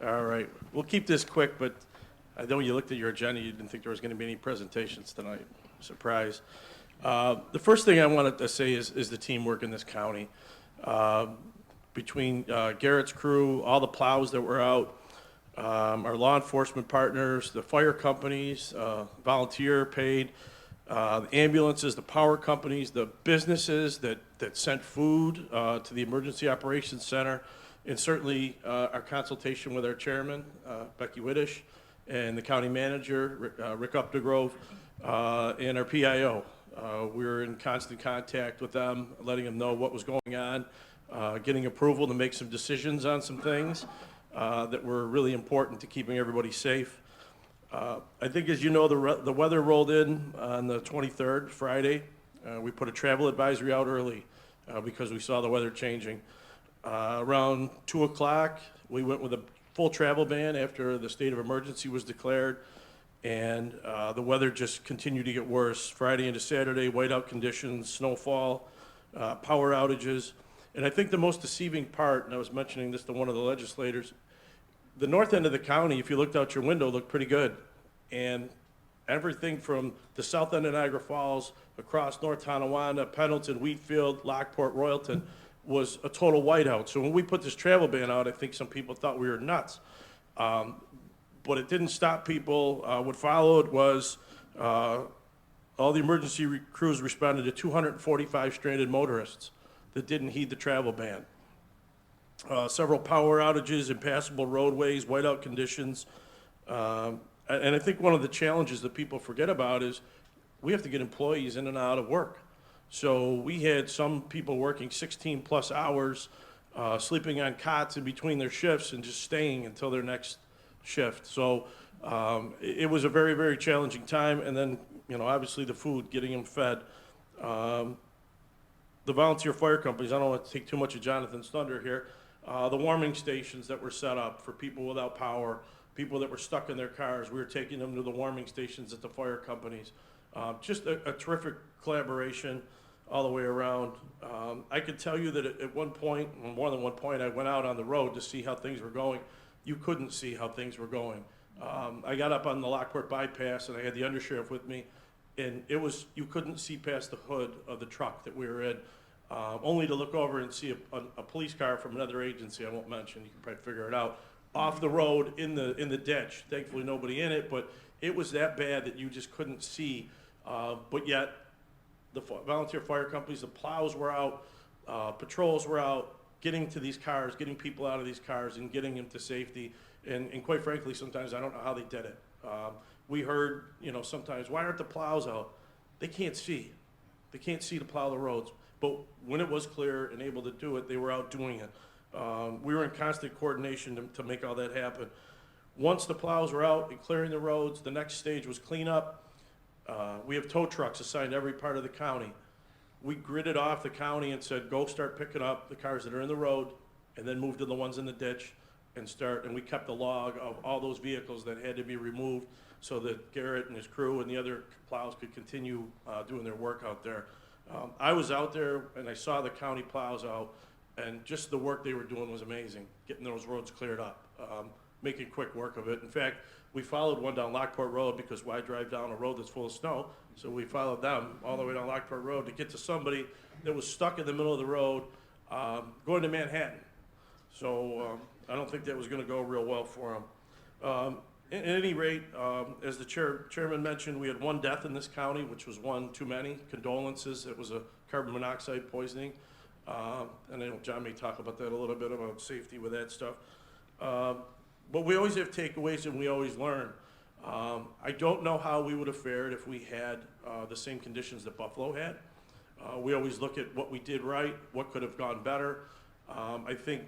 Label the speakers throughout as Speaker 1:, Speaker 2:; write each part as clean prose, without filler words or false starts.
Speaker 1: All right, we'll keep this quick, but I know you looked at your agenda, you didn't think there was going to be any presentations tonight. Surprise. The first thing I wanted to say is the teamwork in this county. Between Garrett's crew, all the plows that were out, our law enforcement partners, the fire companies, volunteer paid, the ambulances, the power companies, the businesses that sent food to the Emergency Operations Center, and certainly our consultation with our chairman, Becky Widdish, and the county manager, Rick Updegrove, and our PIO. We were in constant contact with them, letting them know what was going on, getting approval to make some decisions on some things that were really important to keeping everybody safe. I think, as you know, the weather rolled in on the 23rd, Friday. We put a travel advisory out early because we saw the weather changing. Around 2 o'clock, we went with a full travel ban after the state of emergency was declared, and the weather just continued to get worse. Friday into Saturday, whiteout conditions, snowfall, power outages. And I think the most deceiving part, and I was mentioning this to one of the legislators, the north end of the county, if you looked out your window, looked pretty good. And everything from the south end of Niagara Falls, across North Tonawanda, Pendleton, Wheatfield, Lockport, Royalton, was a total whiteout. So when we put this travel ban out, I think some people thought we were nuts. But it didn't stop people. What followed was all the emergency crews responded to 245 stranded motorists that didn't heed the travel ban. Several power outages, impassable roadways, whiteout conditions. And I think one of the challenges that people forget about is we have to get employees in and out of work. So we had some people working 16 plus hours, sleeping on cots in between their shifts and just staying until their next shift. So it was a very, very challenging time. And then, obviously the food, getting them fed. The volunteer fire companies, I don't want to take too much of Jonathan's thunder here, the warming stations that were set up for people without power, people that were stuck in their cars, we were taking them to the warming stations at the fire companies. Just a terrific collaboration all the way around. I could tell you that at one point, more than one point, I went out on the road to see how things were going. You couldn't see how things were going. I got up on the Lockport bypass and I had the undersheriff with me, and you couldn't see past the hood of the truck that we were in, only to look over and see a police car from another agency I won't mention, you can probably figure it out, off the road in the ditch. Thankfully nobody in it, but it was that bad that you just couldn't see. But yet the volunteer fire companies, the plows were out, patrols were out, getting to these cars, getting people out of these cars and getting them to safety. And quite frankly, sometimes I don't know how they did it. We heard, sometimes, why aren't the plows out? They can't see. They can't see to plow the roads. But when it was clear and able to do it, they were out doing it. We were in constant coordination to make all that happen. Once the plows were out and clearing the roads, the next stage was cleanup. We have tow trucks assigned to every part of the county. We gridded off the county and said, go start picking up the cars that are in the road, and then move to the ones in the ditch and we kept a log of all those vehicles that had to be removed so that Garret and his crew and the other plows could continue doing their work out there. I was out there and I saw the county plows out, and just the work they were doing was amazing, getting those roads cleared up, making quick work of it. In fact, we followed one down Lockport Road because why drive down a road that's full of snow? So we followed them all the way down Lockport Road to get to somebody that was stuck in the middle of the road going to Manhattan. So I don't think that was going to go real well for them. At any rate, as the chairman mentioned, we had one death in this county, which was one too many. Condolences. It was a carbon monoxide poisoning. And I know John may talk about that a little bit, about safety with that stuff. But we always have takeaways and we always learn. I don't know how we would have fared if we had the same conditions that Buffalo had. We always look at what we did right, what could have gone better. I think,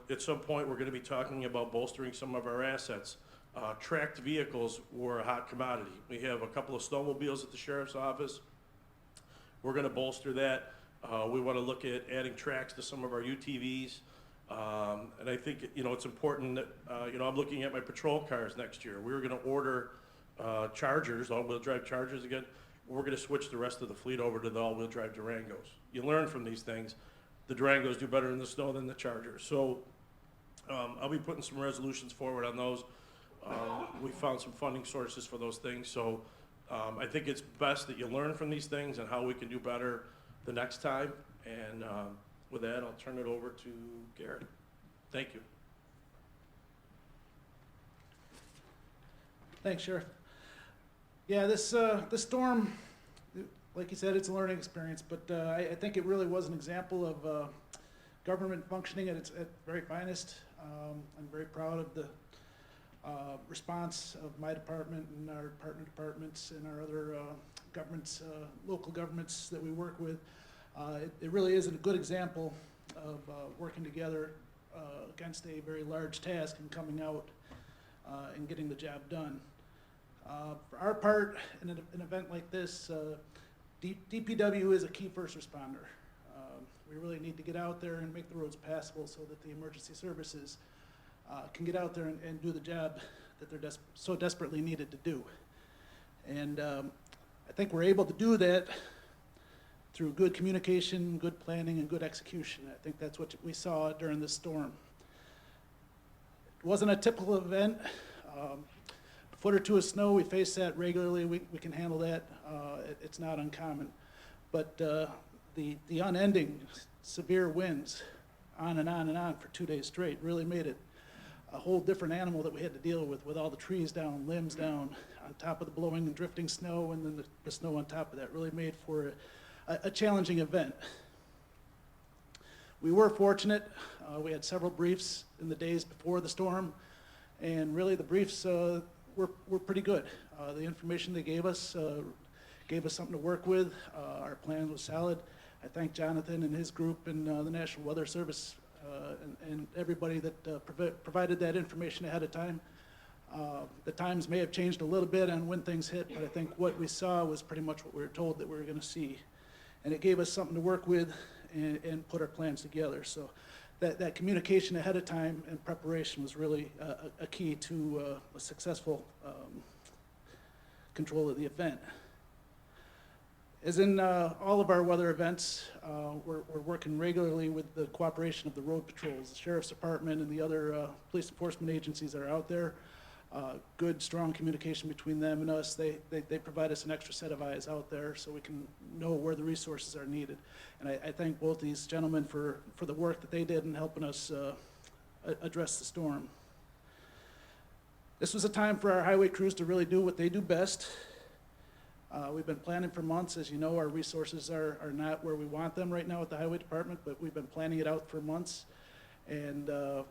Speaker 1: at some point we're going to be talking about bolstering some of our assets. Tracked vehicles were a hot commodity. We have a couple of snowmobiles at the sheriff's office. We're going to bolster that. We want to look at adding tracks to some of our UTVs. And I think, it's important that, I'm looking at my patrol cars next year. We were going to order Chargers, all-wheel drive Chargers again. We're going to switch the rest of the fleet over to the all-wheel drive Durangos. You learn from these things. The Durangos do better in the snow than the Chargers. So I'll be putting some resolutions forward on those. We found some funding sources for those things, so I think it's best that you learn from these things and how we can do better the next time. And with that, I'll turn it over to Garret. Thank you.
Speaker 2: Thanks, Sheriff. Yeah, this storm, like you said, it's a learning experience, but I think it really was an example of government functioning at its very finest. I'm very proud of the response of my department and our partner departments and our other governments, local governments that we work with. It really is a good example of working together against a very large task and coming out and getting the job done. For our part, in an event like this, DPW is a key first responder. We really need to get out there and make the roads passable so that the emergency services can get out there and do the job that they're so desperately needed to do. And I think we're able to do that through good communication, good planning, and good execution. I think that's what we saw during this storm. It wasn't a typical event. A foot or two of snow, we face that regularly. We can handle that. It's not uncommon. But the unending severe winds on and on and on for 2 days straight really made it a whole different animal that we had to deal with all the trees down, limbs down, on top of the blowing and drifting snow, and then the snow on top of that really made for a challenging event. We were fortunate. We had several briefs in the days before the storm, and really the briefs were pretty good. The information they gave us something to work with. Our plan was solid. I thank Jonathan and his group and the National Weather Service and everybody that provided that information ahead of time. The times may have changed a little bit on when things hit, but I think what we saw was pretty much what we were told that we were going to see. And it gave us something to work with and put our plans together. So that communication ahead of time and preparation was really a key to a successful control of the event. As in all of our weather events, we're working regularly with the cooperation of the road patrols, the Sheriff's Department, and the other police enforcement agencies that are out there. Good, strong communication between them and us. They provide us an extra set of eyes out there so we can know where the resources are needed. And I thank both these gentlemen for the work that they did in helping us address the storm. This was a time for our highway crews to really do what they do best. We've been planning for months. As you know, our resources are not where we want them right now at the highway department, but we've been planning it out for months. And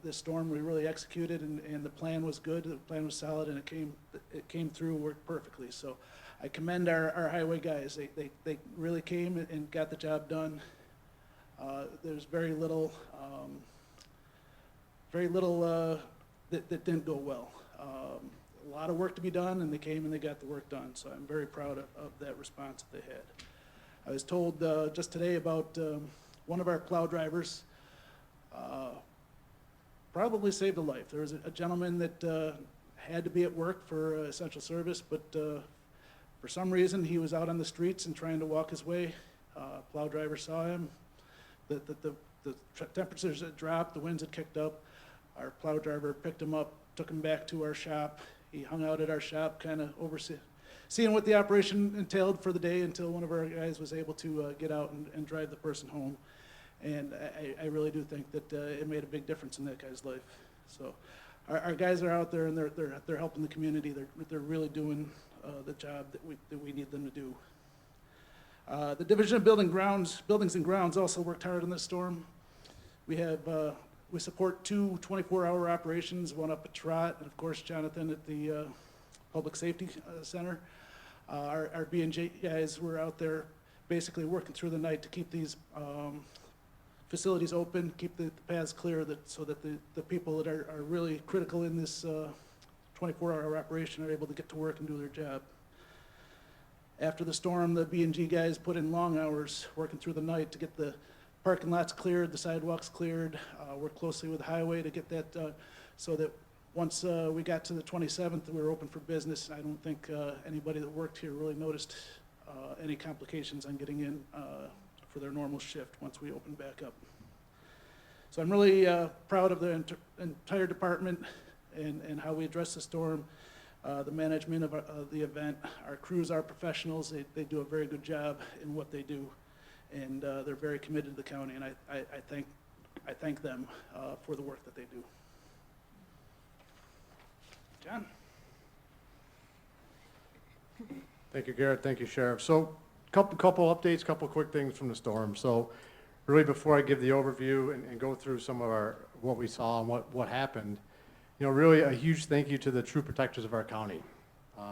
Speaker 2: this storm we really executed, and the plan was good, the plan was solid, and it came through, worked perfectly. So I commend our highway guys. They really came and got the job done. There's very little that didn't go well. A lot of work to be done, and they came and they got the work done. So I'm very proud of that response that they had. I was told just today about one of our plow drivers probably saved a life. There was a gentleman that had to be at work for essential service, but for some reason he was out on the streets and trying to walk his way. Plow driver saw him. The temperatures had dropped, the winds had kicked up. Our plow driver picked him up, took him back to our shop. He hung out at our shop, kind of seeing what the operation entailed for the day until one of our guys was able to get out and drive the person home. And I really do think that it made a big difference in that guy's life. So our guys are out there and they're helping the community. They're really doing the job that we need them to do. The Division of Buildings and Grounds also worked hard on this storm. We support 2 24-hour operations, one up at Trot, and of course Jonathan at the Public Safety Center. Our B&J guys were out there basically working through the night to keep these facilities open, keep the paths clear so that the people that are really critical in this 24-hour operation are able to get to work and do their job. After the storm, the B&G guys put in long hours working through the night to get the parking lots cleared, the sidewalks cleared. Worked closely with the highway to get that so that once we got to the 27th, we were open for business. I don't think anybody that worked here really noticed any complications on getting in for their normal shift once we opened back up. So I'm really proud of the entire department and how we address the storm, the management of the event. Our crews are professionals. They do a very good job in what they do, and they're very committed to the county, and I thank them for the work that they do. John?
Speaker 3: Thank you, Garrett. Thank you, Sheriff. So, couple updates, couple quick things from the storm. So, really, before I give the overview and go through some of what we saw and what happened, really a huge thank you to the true protectors of our county.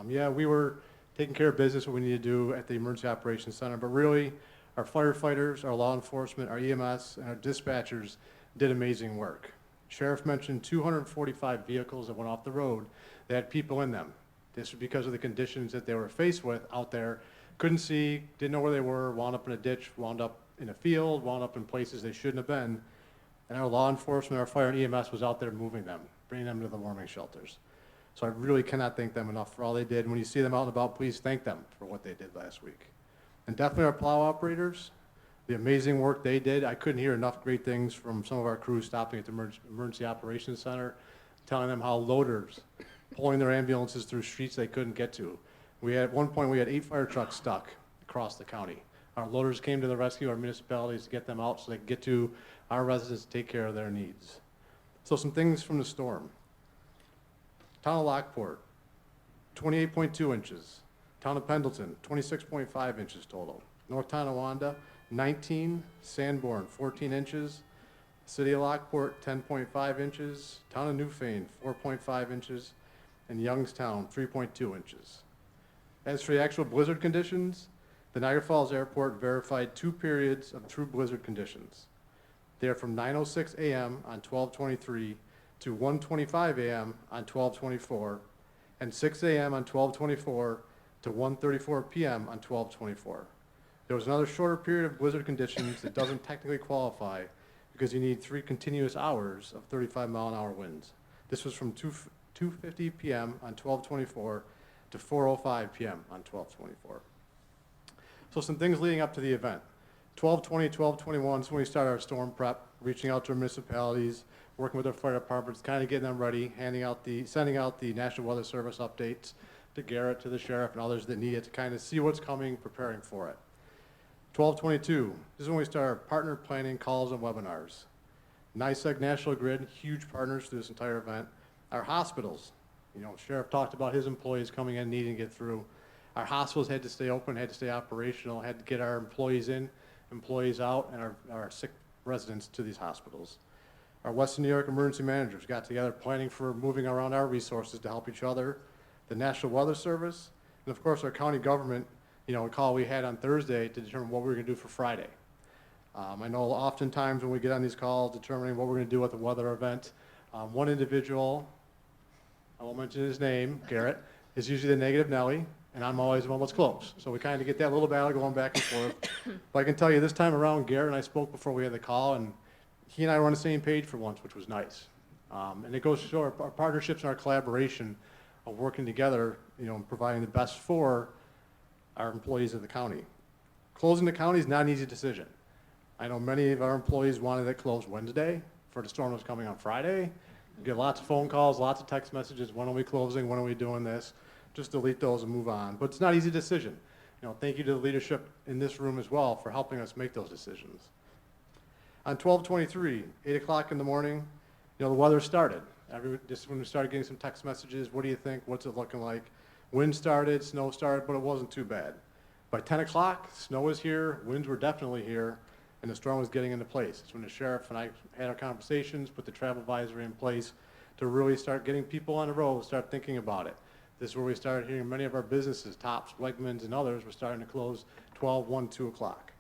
Speaker 3: Yeah, we were taking care of business, what we need to do at the Emergency Operations Center, but really, our firefighters, our law enforcement, our EMS, and our dispatchers did amazing work. Sheriff mentioned 245 vehicles that went off the road that had people in them. This was because of the conditions that they were faced with out there. Couldn't see, didn't know where they were, wound up in a ditch, wound up in a field, wound up in places they shouldn't have been. And our law enforcement, our fire and EMS was out there moving them, bringing them to the warming shelters. So I really cannot thank them enough for all they did. When you see them out and about, please thank them for what they did last week. And definitely our plow operators, the amazing work they did. I couldn't hear enough great things from some of our crews stopping at the Emergency Operations Center, telling them how loaders pulling their ambulances through streets they couldn't get to. At one point, we had 8 fire trucks stuck across the county. Our loaders came to the rescue, our municipalities, to get them out so they could get to our residents to take care of their needs. So some things from the storm. Town of Lockport, 28.2 inches. Town of Pendleton, 26.5 inches total. North Tonawanda, 19. Sanborn, 14 inches. City of Lockport, 10.5 inches. Town of Newfane, 4.5 inches. And Youngstown, 3.2 inches. As for the actual blizzard conditions, the Niagara Falls Airport verified 2 periods of true blizzard conditions. They are from 9:06 a.m. on 12/23 to 1:25 a.m. on 12/24, and 6 a.m. on 12/24 to 1:34 p.m. on 12/24. There was another shorter period of blizzard conditions that doesn't technically qualify because you need 3 continuous hours of 35-mile-an-hour winds. This was from 2:50 p.m. on 12/24 to 4:05 p.m. on 12/24. So some things leading up to the event. 12/20, 12/21 is when we started our storm prep, reaching out to our municipalities, working with our fire departments, kind of getting them ready, sending out the National Weather Service updates to Garret, to the sheriff, and others that need it to kind of see what's coming, preparing for it. 12/22, this is when we start our partner planning calls and webinars. NYSEG National Grid, huge partners through this entire event. Our hospitals, Sheriff talked about his employees coming in, needing to get through. Our hospitals had to stay open, had to stay operational, had to get our employees in, employees out, and our sick residents to these hospitals. Our Western New York emergency managers got together planning for moving around our resources to help each other. The National Weather Service, and of course our county government, a call we had on Thursday to determine what we were going to do for Friday. I know oftentimes when we get on these calls determining what we're going to do with the weather event, one individual, I won't mention his name, Garret, is usually the negative Nelly, and I'm always the one that's close. So we kind of get that little battle going back and forth. But I can tell you this time around, Garret and I spoke before we had the call, and he and I were on the same page for once, which was nice. And it goes to show our partnerships and our collaboration of working together, and providing the best for our employees of the county. Closing the county is not an easy decision. I know many of our employees wanted it closed Wednesday, for the storm was coming on Friday. You get lots of phone calls, lots of text messages, when are we closing, when are we doing this? Just delete those and move on. But it's not an easy decision. Thank you to the leadership in this room as well for helping us make those decisions. On 12/23, 8 o'clock in the morning, the weather started. Just when we started getting some text messages, what do you think, what's it looking like? Wind started, snow started, but it wasn't too bad. By 10 o'clock, snow was here, winds were definitely here, and the storm was getting into place. It's when the sheriff and I had our conversations, put the travel advisory in place to really start getting people on the road, start thinking about it. This is where we started hearing many of our businesses, Tops, Wegmans, and others, were starting to close 12, 1, 2 o'clock.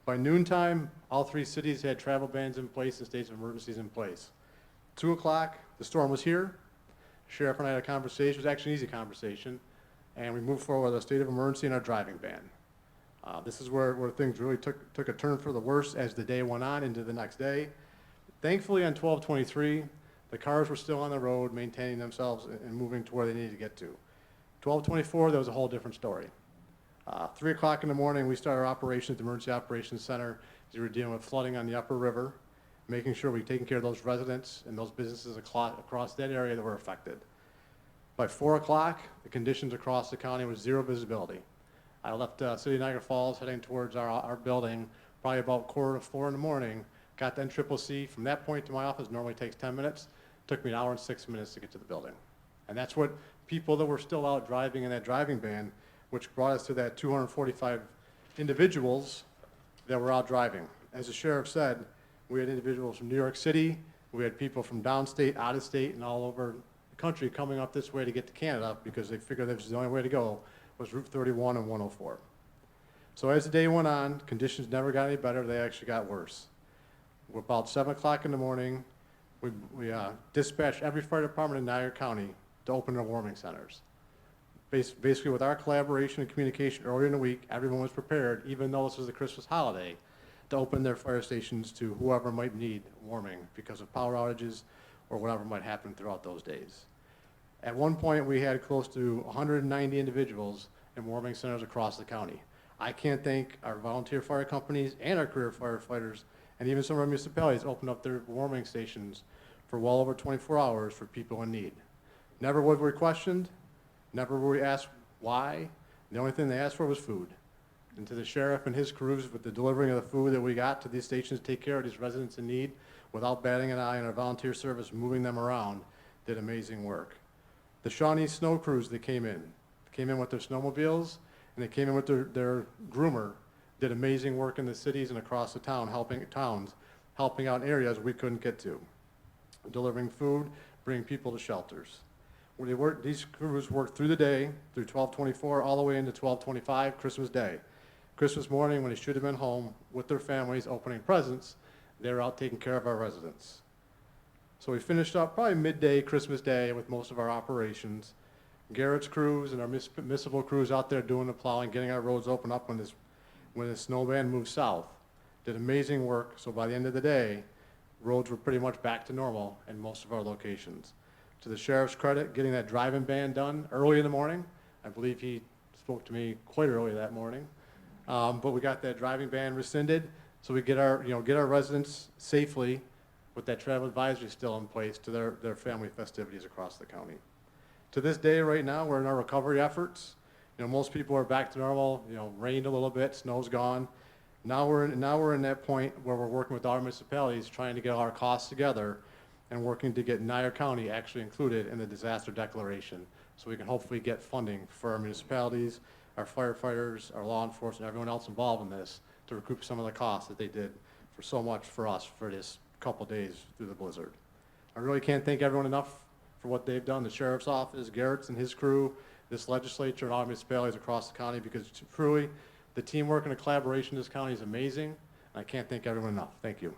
Speaker 3: By noontime, all 3 cities had travel bans in place and states of emergencies in place. 2 o'clock, the storm was here. The sheriff and I had a conversation. It was actually an easy conversation. And we moved forward with a state of emergency and our driving ban. This is where things really took a turn for the worse as the day went on into the next day. Thankfully, on 12/23, the cars were still on the road, maintaining themselves and moving to where they needed to get to. 12/24, there was a whole different story. 3 o'clock in the morning, we started our operation at the Emergency Operations Center as we were dealing with flooding on the upper river. making sure we're taking care of those residents and those businesses across that area that were affected. By 4 o'clock, the conditions across the county was zero visibility. I left City of Niagara Falls heading towards our building probably about 3:45 in the morning, got to NCCC. From that point to my office normally takes 10 minutes. Took me 1 hour and 6 minutes to get to the building. And that's what people that were still out driving in that driving ban, which brought us to that 245 individuals that were out driving. As the sheriff said, we had individuals from New York City, we had people from downstate, out of state, and all over the country coming up this way to get to Canada because they figured this was the only way to go was Route 31 and 104. So as the day went on, conditions never got any better, they actually got worse. About 7 o'clock in the morning, we dispatched every fire department in Niagara County to open their warming centers. Basically, with our collaboration and communication earlier in the week, everyone was prepared, even though this was the Christmas holiday, to open their fire stations to whoever might need warming because of power outages or whatever might happen throughout those days. At one point, we had close to 190 individuals in warming centers across the county. I can't thank our volunteer fire companies and our career firefighters, and even some of our municipalities opened up their warming stations for well over 24 hours for people in need. Never were we questioned, never were we asked why. The only thing they asked for was food. And to the sheriff and his crews with the delivering of the food that we got to these stations to take care of these residents in need without batting an eye, and our volunteer service moving them around did amazing work. The Shawnee snow crews that came in with their snowmobiles, and they came in with their groomer, did amazing work in the cities and across the town, helping out areas we couldn't get to, delivering food, bringing people to shelters. These crews worked through the day, through 12/24, all the way into 12/25, Christmas Day. Christmas morning, when they should have been home with their families opening presents, they were out taking care of our residents. So we finished up probably midday Christmas Day with most of our operations. Garret's crews and our municipal crews out there doing the plowing, getting our roads open up when the snow ban moved south, did amazing work. So by the end of the day, roads were pretty much back to normal in most of our locations. To the sheriff's credit, getting that driving ban done early in the morning. I believe he spoke to me quite early that morning. But we got that driving ban rescinded, so we get our residents safely with that travel advisory still in place to their family festivities across the county. To this day, right now, we're in our recovery efforts. Most people are back to normal. Rained a little bit, snow's gone. Now we're in that point where we're working with our municipalities, trying to get our costs together and working to get Niagara County actually included in the disaster declaration, so we can hopefully get funding for our municipalities, our firefighters, our law enforcement, everyone else involved in this to recoup some of the costs that they did for so much for us for this couple days through the blizzard. I really can't thank everyone enough for what they've done, the sheriff's office, Garrett's and his crew, this legislature, and all municipalities across the county, because truly the teamwork and the collaboration in this county is amazing, and I can't thank everyone enough. Thank you.